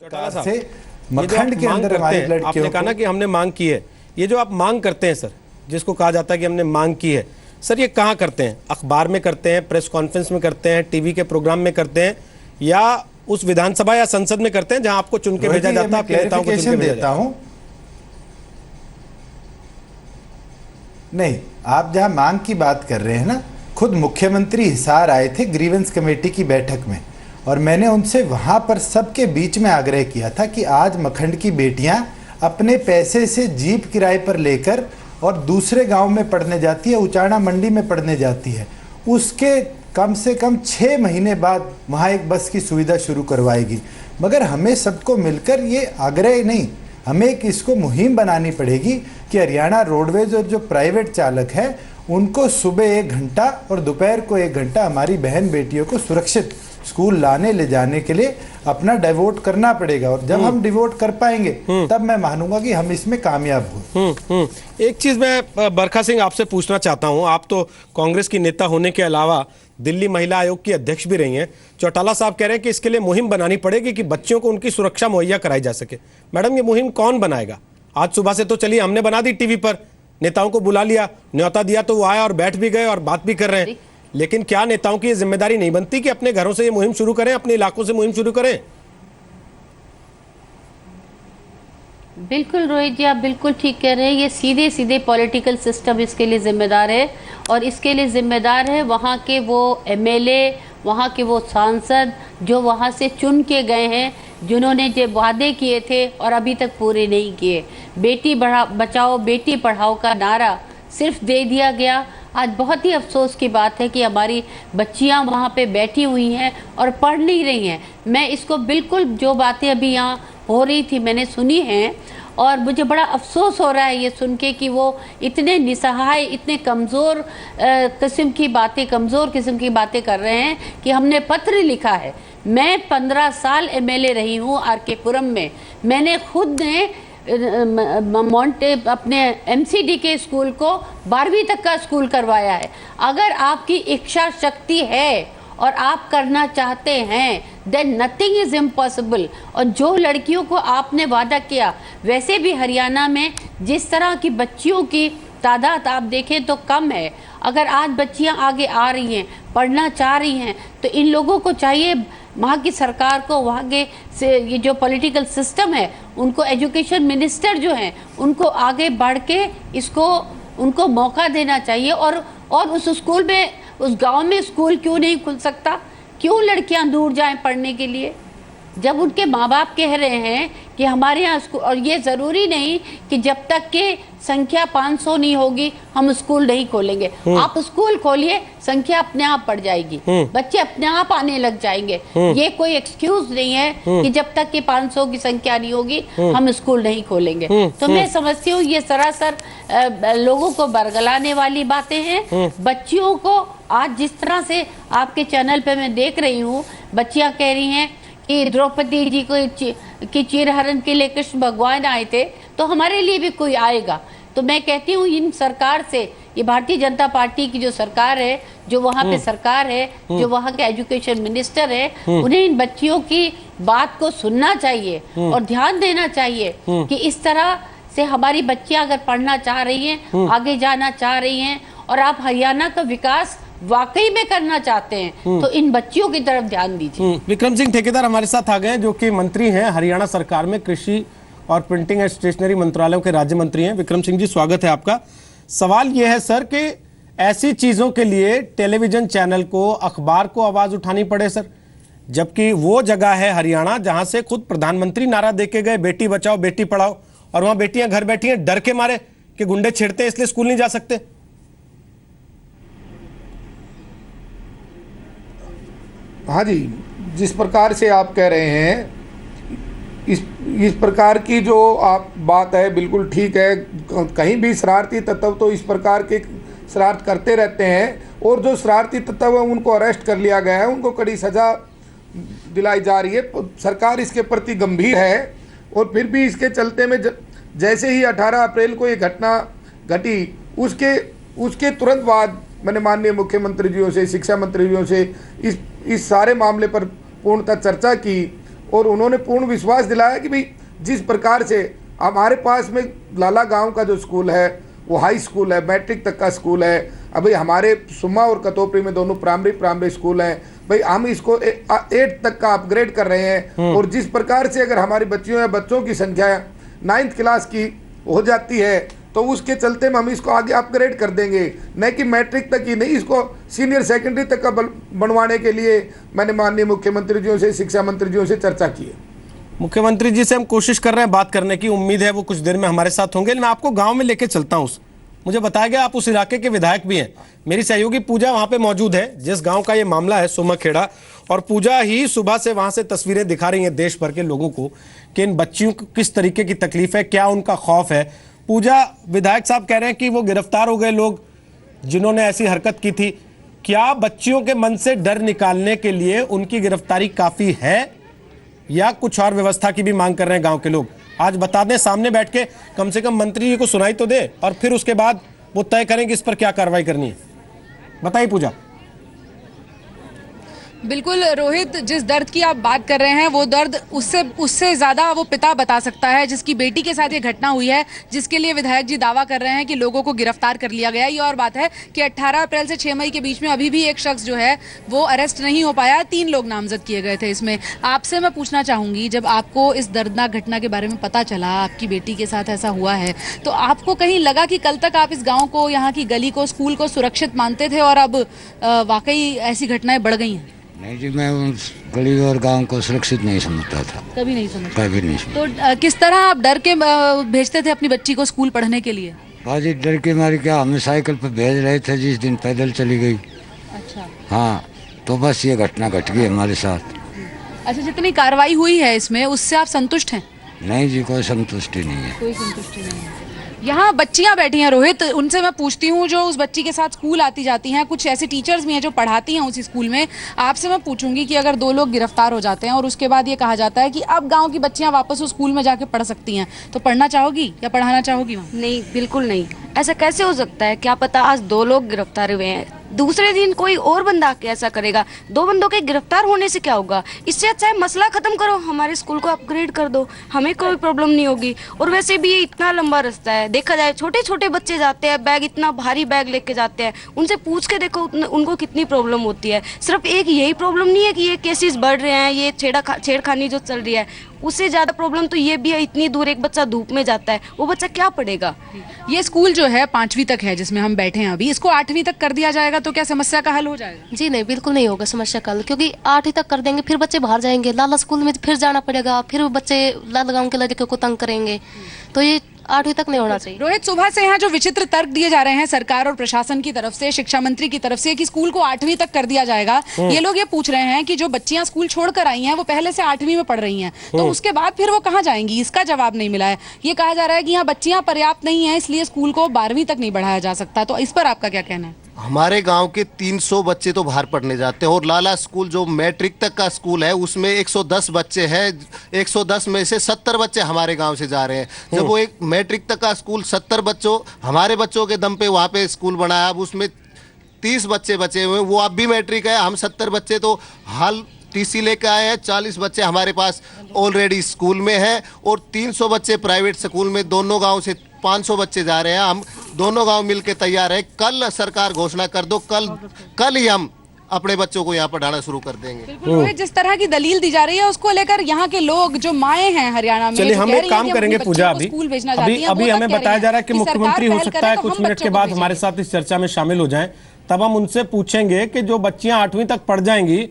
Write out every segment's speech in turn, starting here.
से मखंड के अंदर हमारी लड़कियों आपने कहा ना कि हमने मांग की है। ये जो आप मांग करते हैं सर, जिसको कहा जाता है कि हमने मांग की है, सर ये कहाँ करते हैं? अखबार में करते हैं, प्रेस कॉन्फ्रेंस में करते हैं, टीवी के प्रोग्राम में करते हैं, या उस विधानसभा या संसद में करते हैं जहां आपको चुन के भेजा जाता है? आपके नेताओं को चुन के भेजा जाता है? नहीं, आप जहां मांग की बात कर रहे हैं ना, खुद मुख्यमंत्री हिसार आए थे ग्रीवेंस कमेटी की बैठक में, और मैंने उनसे वहां पर सबके बीच में आग्रह किया था कि आज मखंड की बेटियां अपने पैसे से जीप किराए पर लेकर और दूसरे गांव में पढ़ने जाती है, उचाना मंडी में पढ़ने जाती है, उसके कम से कम 6 महीने बाद वहां एक बस की सुविधा शुरू करवाएगी। मगर हमें सबको मिलकर ये आग्रह नहीं, हमें एक इसको मुहिम बनानी पड़ेगी कि हरियाणा रोडवेज और जो प्राइवेट चालक है उनको सुबह 1 घंटा और दोपहर को 1 घंटा हमारी बहन बेटियों को सुरक्षित स्कूल लाने ले जाने के लिए अपना डिवोट करना पड़ेगा। और जब हम डिवोट कर पाएंगे तब मैं मानूंगा कि हम इसमें कामयाब हुए। एक चीज मैं बरखा सिंह आपसे पूछना चाहता हूं, आप तो कांग्रेस की नेता होने के अलावा दिल्ली महिला आयोग की अध्यक्ष भी रही हैं। चौटाला साहब कह रहे हैं कि इसके लिए मुहिम बनानी पड़ेगी कि बच्चियों को उनकी सुरक्षा मुहैया कराई जा सके। मैडम, ये मुहिम कौन बनाएगा? आज सुबह से तो चलिए हमने बना दी, टीवी पर नेताओं को बुला लिया, न्योता दिया तो वो आए और बैठ भी गए और बात भी कर रहे हैं, लेकिन क्या नेताओं की ये जिम्मेदारी नहीं बनती कि अपने घरों से ये मुहिम शुरू करें, अपने इलाकों से मुहिम शुरू करें? बिल्कुल रोहित जी, आप बिल्कुल ठीक कह रहे हैं। ये सीधे सीधे पॉलिटिकल सिस्टम इसके लिए जिम्मेदार है, और इसके लिए जिम्मेदार है वहाँ के वो एमएलए, वहाँ के वो सांसद जो वहाँ से चुन के गए हैं, जिन्होंने जो वादे किए थे और अभी तक पूरे नहीं किए। बेटी बचाओ बेटी पढ़ाओ का नारा सिर्फ दे दिया गया। आज बहुत ही अफसोस की बात है कि हमारी बच्चियां वहाँ पे बैठी हुई हैं और पढ़ नहीं रही हैं। मैं इसको बिल्कुल, जो बातें अभी यहाँ हो रही थी मैंने सुनी हैं, और मुझे बड़ा अफसोस हो रहा है ये सुन के कि वो इतने निसहाय, इतने कमज़ोर किस्म की बातें कर रहे हैं कि हमने पत्र लिखा है। मैं 15 साल एमएलए रही हूँ आरके पुरम में। मैंने खुद ने मोंटे अपने एमसीडी के स्कूल को 12वीं तक का स्कूल करवाया है। अगर आपकी इच्छा शक्ति है और आप करना चाहते हैं, देन नथिंग इज इम्पॉसिबल। और जो लड़कियों को आपने वादा किया, वैसे भी हरियाणा में जिस तरह की बच्चियों की तादाद आप देखें तो कम है। अगर आज बच्चियां आगे आ रही हैं, पढ़ना चाह रही हैं, तो इन लोगों को चाहिए, वहाँ की सरकार को, वहाँ के से ये जो पॉलिटिकल सिस्टम है, उनको एजुकेशन मिनिस्टर जो हैं उनको आगे बढ़ के इसको उनको मौका देना चाहिए। और उस स्कूल में, उस गांव में स्कूल क्यों नहीं खुल सकता? क्यों लड़कियां दूर जाएं पढ़ने के लिए, जब उनके माँ बाप कह रहे हैं कि हमारे यहाँ स्कूल, और ये ज़रूरी नहीं कि जब तक के संख्या 500 नहीं होगी हम स्कूल नहीं खोलेंगे। आप स्कूल खोलिए, संख्या अपने आप बढ़ जाएगी, बच्चे अपने आप आने लग जाएंगे। ये कोई एक्सक्यूज नहीं है कि जब तक कि 500 की संख्या नहीं होगी हम स्कूल नहीं खोलेंगे। तो मैं समझती हूँ ये सरासर लोगों को बरगलाने वाली बातें हैं। बच्चियों को आज जिस तरह से आपके चैनल पे मैं देख रही हूँ, बच्चियाँ कह रही हैं कि द्रौपदी जी की चीरहरण के लिए कृष्ण भगवान आए थे, तो हमारे लिए भी कोई आएगा। तो मैं कहती हूँ इन सरकार से, ये भारतीय जनता पार्टी की जो सरकार है, जो वहाँ पे सरकार है, जो वहाँ के एजुकेशन मिनिस्टर है, उन्हें इन बच्चियों की बात को सुनना चाहिए और ध्यान देना चाहिए कि इस तरह से हमारी बच्चियाँ अगर पढ़ना चाह रही हैं, आगे जाना चाह रही हैं, और आप हरियाणा का विकास वाकई में करना चाहते हैं, तो इन बच्चियों की तरफ ध्यान दीजिए। विक्रम सिंह ठेकेदार हमारे साथ आ गए, जो कि मंत्री हैं हरियाणा सरकार में, कृषि और प्रिंटिंग एंड स्टेशनरी मंत्रालयों के राज्य मंत्री हैं। विक्रम सिंह जी, स्वागत है आपका। सवाल यह है सर कि ऐसी चीजों के लिए टेलीविजन चैनल को, अखबार को आवाज उठानी पड़े सर, जबकि वो जगह है हरियाणा जहां से खुद प्रधानमंत्री नारा देके गए, बेटी बचाओ बेटी पढ़ाओ, और वहां बेटियां घर बैठी हैं डर के मारे कि गुंडे छेड़ते हैं इसलिए स्कूल नहीं जा सकते। हाँ जी, जिस प्रकार से आप कह रहे हैं, इस प्रकार की जो आप बात है बिल्कुल ठीक है। कहीं भी शरारती तत्व तो इस प्रकार के शरारत करते रहते हैं, और जो शरारती तत्व है उनको अरेस्ट कर लिया गया है, उनको कड़ी सज़ा दिलाई जा रही है। सरकार इसके प्रति गंभीर है, और फिर भी इसके चलते में जैसे ही 18 अप्रैल को ये घटना घटी, उसके तुरंत बाद मैंने माननीय मुख्यमंत्री जियों से, शिक्षा मंत्री जियों से इस सारे मामले पर पूर्णतः चर्चा की, और उन्होंने पूर्ण विश्वास दिलाया कि भाई जिस प्रकार से हमारे पास में लाला गांव का जो स्कूल है वो हाई स्कूल है, मैट्रिक तक का स्कूल है। अभी हमारे सुमा और कतोपरी में दोनों प्राइमरी स्कूल हैं। भाई हम इसको 8 तक का अपग्रेड कर रहे हैं। और जिस प्रकार से अगर हमारी बच्चियों या बच्चों की संख्या 9th क्लास की हो जाती है तो उसके चलते में हम इसको आगे अपग्रेड कर देंगे, न कि मैट्रिक तक ही नहीं, इसको सीनियर सेकेंडरी तक का बनवाने के लिए मैंने माननीय मुख्यमंत्री जियों से, शिक्षा मंत्री जियों से चर्चा की है। मुख्यमंत्री जी से हम कोशिश कर रहे हैं बात करने की, उम्मीद है वो कुछ देर में हमारे साथ होंगे। मैं आपको गांव में लेके चलता हूं। मुझे बताया गया आप उस इलाके के विधायक भी हैं। मेरी सहयोगी पूजा वहां पे मौजूद है जिस गांव का ये मामला है, सुमाखेड़ा, और पूजा ही सुबह से वहां से तस्वीरें दिखा रही हैं देश भर के लोगों को कि इन बच्चियों को किस तरीके की तकलीफ है, क्या उनका खौफ है। पूजा, विधायक साहब कह रहे हैं कि वो गिरफ्तार हो गए लोग जिन्होंने ऐसी हरकत की थी। क्या बच्चियों के मन से डर निकालने के लिए उनकी गिरफ्तारी काफी है या कुछ और व्यवस्था की भी मांग कर रहे हैं गांव के लोग? आज बता दें, सामने बैठ के कम से कम मंत्री जी को सुनाई तो दे और फिर उसके बाद वो तय करें कि इस पर क्या कार्रवाई करनी है। बताइए पूजा। बिल्कुल रोहित, जिस दर्द की आप बात कर रहे हैं वो दर्द उससे ज्यादा वो पिता बता सकता है जिसकी बेटी के साथ ये घटना हुई है, जिसके लिए विधायक जी दावा कर रहे हैं कि लोगों को गिरफ्तार कर लिया गया। ये और बात है कि 18 अप्रैल से 6 मई के बीच में अभी भी एक शख्स जो है वो अरेस्ट नहीं हो पाया। 3 लोग नामजद किए गए थे इसमें। आपसे मैं पूछना चाहूंगी, जब आपको इस दर्दनाक घटना के बारे में पता चला, आपकी बेटी के साथ ऐसा हुआ है, तो आपको कहीं लगा कि कल तक आप इस गाँव को, यहाँ की गली को, स्कूल को सुरक्षित मानते थे और अब वाकई ऐसी घटनाएं बढ़ गई हैं? नहीं जी, मैं उस गली और गांव को सुरक्षित नहीं समझता था। कभी नहीं समझता? कभी नहीं समझता। तो किस तरह आप डर के भेजते थे अपनी बच्ची को स्कूल पढ़ने के लिए? बाजी डर के मारी क्या, हमें साइकिल पर भेज रहे थे, जिस दिन पैदल चली गई। अच्छा। हाँ, तो बस ये घटना घट गई हमारे साथ। अच्छा, जितनी कार्रवाई हुई है इसमें उससे आप संतुष्ट हैं? नहीं जी, कोई संतुष्टि नहीं है। कोई संतुष्टि नहीं है। यहाँ बच्चियां बैठी हैं रोहित, उनसे मैं पूछती हूँ जो उस बच्ची के साथ स्कूल आती जाती हैं, कुछ ऐसी टीचर्स भी हैं जो पढ़ाती हैं उस स्कूल में। आपसे मैं पूछूंगी कि अगर 2 लोग गिरफ्तार हो जाते हैं और उसके बाद ये कहा जाता है कि अब गांव की बच्चियां वापस उस स्कूल में जाके पढ़ सकती हैं, तो पढ़ना चाहोगी या पढ़ाना चाहोगी वहाँ? नहीं, बिल्कुल नहीं। ऐसा कैसे हो सकता है? क्या पता आज 2 लोग गिरफ्तार हुए हैं, दूसरे दिन कोई और बंदा आके ऐसा करेगा। 2 बंदों के गिरफ्तार होने से क्या होगा? इससे अच्छा है मसला खत्म करो, हमारे स्कूल को अपग्रेड कर दो, हमें कोई प्रॉब्लम नहीं होगी। और वैसे भी ये इतना लंबा रास्ता है, देखा जाए छोटे छोटे बच्चे जाते हैं, बैग इतना भारी बैग लेके जाते हैं, उनसे पूछ के देखो उनको कितनी प्रॉब्लम होती है। सिर्फ एक यही प्रॉब्लम नहीं है कि ये केसेस बढ़ रहे हैं, ये छेड़खानी जो चल रही है, उससे ज्यादा प्रॉब्लम तो ये भी है, इतनी दूर एक बच्चा धूप में जाता है, वो बच्चा क्या पढ़ेगा? ये स्कूल जो है 5वीं तक है जिसमें हम बैठे हैं अभी, इसको 8वीं तक कर दिया जाएगा तो क्या समस्या का हल हो जाएगा? जी नहीं, बिल्कुल नहीं होगा समस्या का हल, क्योंकि 8वीं तक कर देंगे फिर बच्चे बाहर जाएंगे, लाला स्कूल में फिर जाना पड़ेगा, फिर बच्चे लाला गांव के लड़के को तंग करेंगे, तो ये 8वीं तक नहीं होना चाहिए। रोहित, सुबह से यहाँ जो विचित्र तर्क दिए जा रहे हैं सरकार और प्रशासन की तरफ से, शिक्षा मंत्री की तरफ से, कि स्कूल को 8वीं तक कर दिया जाएगा। ये लोग ये पूछ रहे हैं कि जो बच्चियां स्कूल छोड़कर आई हैं वो पहले से 8वीं में पढ़ रही हैं, तो उसके बाद फिर वो कहाँ जाएंगी? इसका जवाब नहीं मिला है। ये कहा जा रहा है कि यहाँ बच्चियां पर्याप्त नहीं है, इसलिए स्कूल को 12वीं तक नहीं बढ़ाया जा सकता। तो इस पर आपका क्या कहना है? हमारे गांव के 300 बच्चे तो बाहर पढ़ने जाते हैं और लाला स्कूल जो मैट्रिक तक का स्कूल है उसमें 110 बच्चे हैं। 110 में से 70 बच्चे हमारे गांव से जा रहे हैं। जब वो एक मैट्रिक तक का स्कूल 70 बच्चों, हमारे बच्चों के दम पे वहाँ पे स्कूल बनाया, अब उसमें 30 बच्चे बचे हुए, वो अब भी मैट्रिक है। हम 70 बच्चे तो हाल टीसी लेकर आए हैं, 40 बच्चे हमारे पास ऑलरेडी स्कूल में हैं और 300 बच्चे प्राइवेट स्कूल में। दोनों गांव से 500 बच्चे जा रहे हैं। हम दोनों गांव मिलकर तैयार है, कल सरकार घोषणा कर दो, कल ही हम अपने बच्चों को यहाँ पढ़ाना शुरू कर देंगे। रोहित, जिस तरह की दलील दी जा रही है उसको लेकर यहाँ के लोग जो माएँ हैं हरियाणा में, चलिए हम एक काम करेंगे पूजा, अभी हमें बताया जा रहा है कि मुख्यमंत्री हो सकता है कुछ मिनट के बाद हमारे साथ इस चर्चा में शामिल हो जाएं, तब हम उनसे पूछेंगे कि जो बच्चियां 8वीं तक पढ़ जाएंगी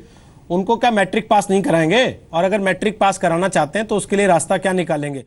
उनको क्या मैट्रिक पास नहीं कराएंगे, और अगर मैट्रिक पास कराना चाहते हैं तो उसके लिए रास्ता क्या निकालेंगे।